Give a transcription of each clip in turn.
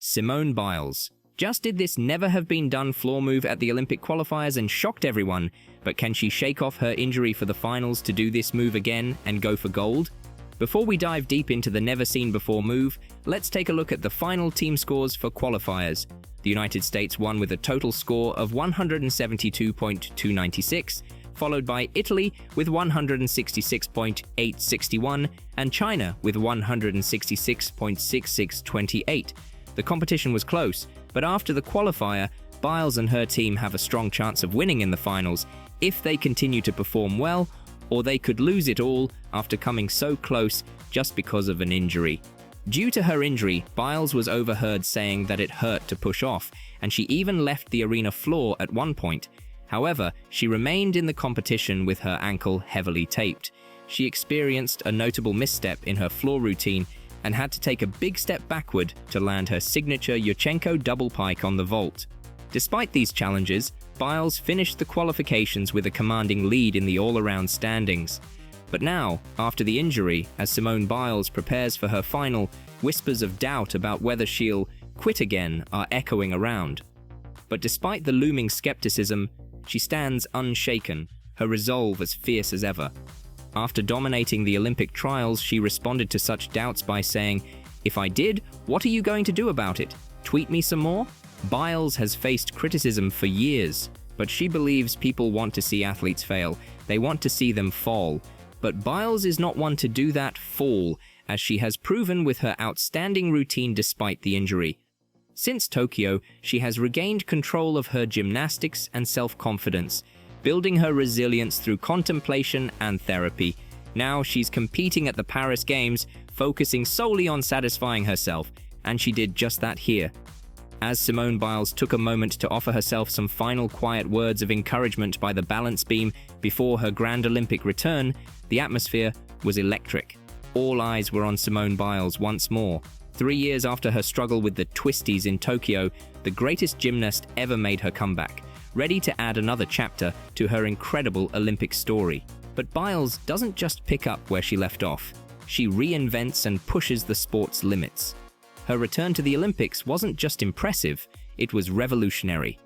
Simone Biles. Just did this never have been done floor move at the Olympic qualifiers and shocked everyone, but can she shake off her injury for the finals to do this move again and go for gold? Before we dive deep into the never-seen-before move, let's take a look at the final team scores for qualifiers. The United States won with a total score of 172.296, followed by Italy with 166.861 and China with 166.6628. The competition was close, but after the qualifier, Biles and her team have a strong chance of winning in the finals if they continue to perform well, or they could lose it all after coming so close just because of an injury. Due to her injury, Biles was overheard saying that it hurt to push off, and she even left the arena floor at one point. However, she remained in the competition with her ankle heavily taped. She experienced a notable misstep in her floor routine and had to take a big step backward to land her signature Yurchenko double pike on the vault. Despite these challenges, Biles finished the qualifications with a commanding lead in the all-around standings. But now, after the injury, as Simone Biles prepares for her final, whispers of doubt about whether she'll quit again are echoing around. But despite the looming skepticism, she stands unshaken, her resolve as fierce as ever. After dominating the Olympic trials, she responded to such doubts by saying, "If I did, what are you going to do about it? Tweet me some more?" Biles has faced criticism for years, but she believes people want to see athletes fail. They want to see them fall. But Biles is not one to do that fall, as she has proven with her outstanding routine despite the injury. Since Tokyo, she has regained control of her gymnastics and self-confidence, building her resilience through contemplation and therapy. Now she's competing at the Paris Games, focusing solely on satisfying herself, and she did just that here. As Simone Biles took a moment to offer herself some final quiet words of encouragement by the balance beam before her grand Olympic return, the atmosphere was electric. All eyes were on Simone Biles once more. 3 years after her struggle with the twisties in Tokyo, the greatest gymnast ever made her comeback, ready to add another chapter to her incredible Olympic story. But Biles doesn't just pick up where she left off. She reinvents and pushes the sport's limits. Her return to the Olympics wasn't just impressive, it was revolutionary.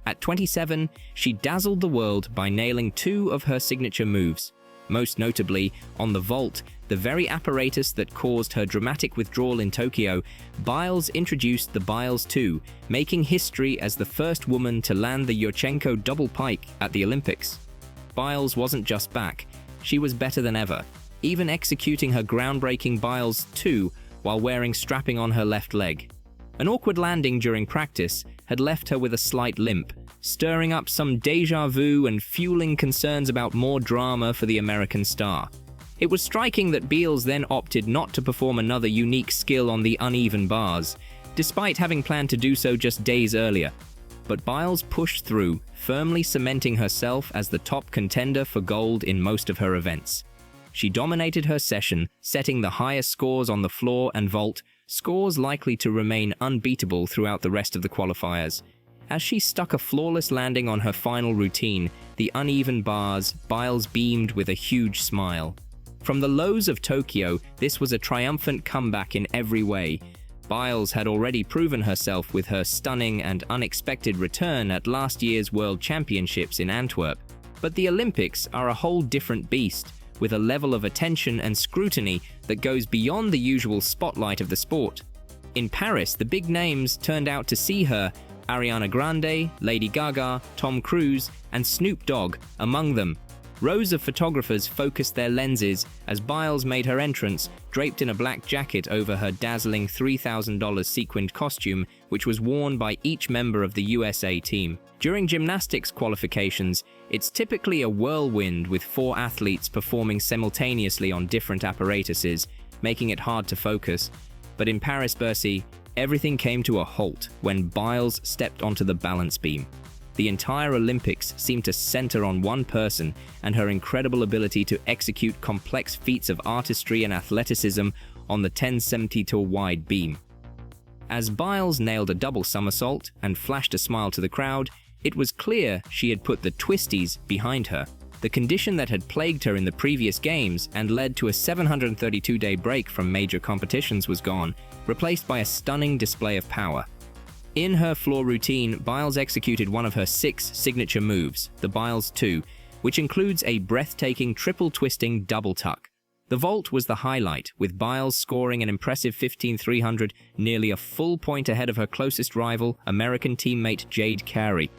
At 27, she dazzled the world by nailing 2 of her signature moves. Most notably, on the vault, the very apparatus that caused her dramatic withdrawal in Tokyo, Biles introduced the Biles II, making history as the first woman to land the Yurchenko double pike at the Olympics. Biles wasn't just back, she was better than ever, even executing her groundbreaking Biles II while wearing strapping on her left leg. An awkward landing during practice had left her with a slight limp, stirring up some déjà vu and fueling concerns about more drama for the American star. It was striking that Biles then opted not to perform another unique skill on the uneven bars, despite having planned to do so just days earlier. But Biles pushed through, firmly cementing herself as the top contender for gold in most of her events. She dominated her session, setting the highest scores on the floor and vault, scores likely to remain unbeatable throughout the rest of the qualifiers. As she stuck a flawless landing on her final routine, the uneven bars, Biles beamed with a huge smile. From the lows of Tokyo, this was a triumphant comeback in every way. Biles had already proven herself with her stunning and unexpected return at last year's World Championships in Antwerp. But the Olympics are a whole different beast, with a level of attention and scrutiny that goes beyond the usual spotlight of the sport. In Paris, the big names turned out to see her, Ariana Grande, Lady Gaga, Tom Cruise, and Snoop Dogg among them. Rows of photographers focused their lenses as Biles made her entrance, draped in a black jacket over her dazzling $3,000 sequined costume, which was worn by each member of the USA team. During gymnastics qualifications, it's typically a whirlwind with 4 athletes performing simultaneously on different apparatuses, making it hard to focus. But in Paris-Bercy, everything came to a halt when Biles stepped onto the balance beam. The entire Olympics seemed to center on one person and her incredible ability to execute complex feats of artistry and athleticism on the 1070 wide beam. As Biles nailed a double somersault and flashed a smile to the crowd, it was clear she had put the twisties behind her. The condition that had plagued her in the previous games and led to a 732-day break from major competitions was gone, replaced by a stunning display of power. In her floor routine, Biles executed one of her 6 signature moves, the Biles II, which includes a breathtaking triple-twisting double tuck. The vault was the highlight, with Biles scoring an impressive 15,300, nearly a full point ahead of her closest rival, American teammate Jade Carey.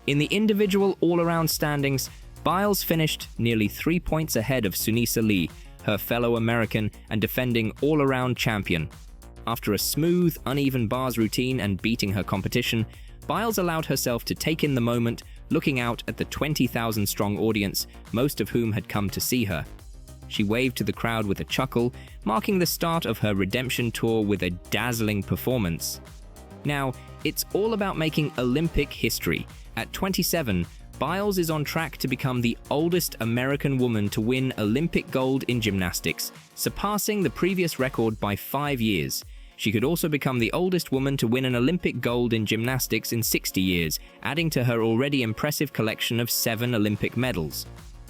In the individual all-around standings, Biles finished nearly 3 points ahead of Sunisa Lee, her fellow American and defending all-around champion. After a smooth, uneven bars routine and beating her competition, Biles allowed herself to take in the moment, looking out at the 20,000-strong audience, most of whom had come to see her. She waved to the crowd with a chuckle, marking the start of her redemption tour with a dazzling performance. Now, it's all about making Olympic history. At 27, Biles is on track to become the oldest American woman to win Olympic gold in gymnastics, surpassing the previous record by 5 years. She could also become the oldest woman to win an Olympic gold in gymnastics in 60 years, adding to her already impressive collection of 7 Olympic medals.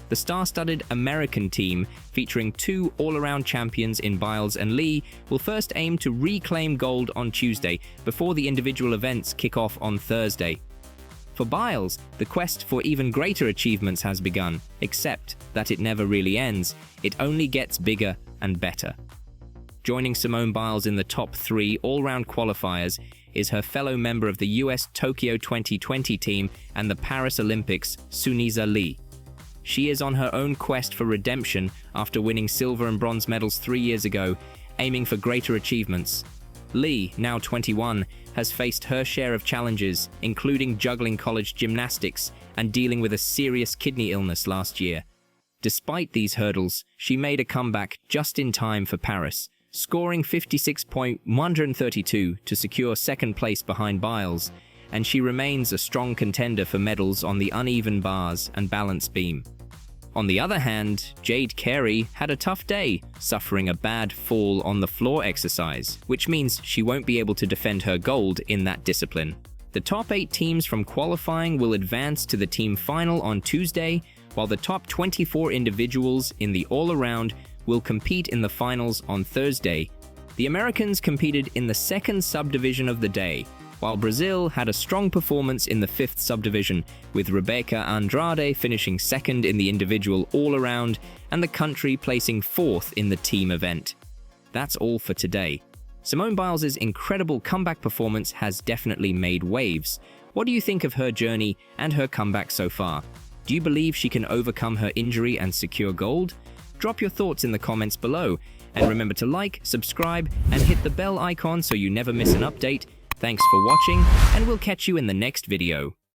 The star-studded American team, featuring 2 all-around champions in Biles and Lee, will first aim to reclaim gold on Tuesday before the individual events kick off on Thursday. For Biles, the quest for even greater achievements has begun, except that it never really ends. It only gets bigger and better. Joining Simone Biles in the top 3 all-round qualifiers is her fellow member of the US Tokyo 2020 team and the Paris Olympics, Sunisa Lee. She is on her own quest for redemption after winning silver and bronze medals 3 years ago, aiming for greater achievements. Lee, now 21, has faced her share of challenges, including juggling college gymnastics and dealing with a serious kidney illness last year. Despite these hurdles, she made a comeback just in time for Paris, scoring 56.132 to secure second place behind Biles, and she remains a strong contender for medals on the uneven bars and balance beam. On the other hand, Jade Carey had a tough day, suffering a bad fall on the floor exercise, which means she won't be able to defend her gold in that discipline. The top 8 teams from qualifying will advance to the team final on Tuesday, while the top 24 individuals in the all-around will compete in the finals on Thursday. The Americans competed in the 2nd subdivision of the day, while Brazil had a strong performance in the 5th subdivision, with Rebecca Andrade finishing 2nd in the individual all-around and the country placing 4th in the team event. That's all for today. Simone Biles' incredible comeback performance has definitely made waves. What do you think of her journey and her comeback so far? Do you believe she can overcome her injury and secure gold? Drop your thoughts in the comments below, and remember to like, subscribe, and hit the bell icon so you never miss an update. Thanks for watching, and we'll catch you in the next video.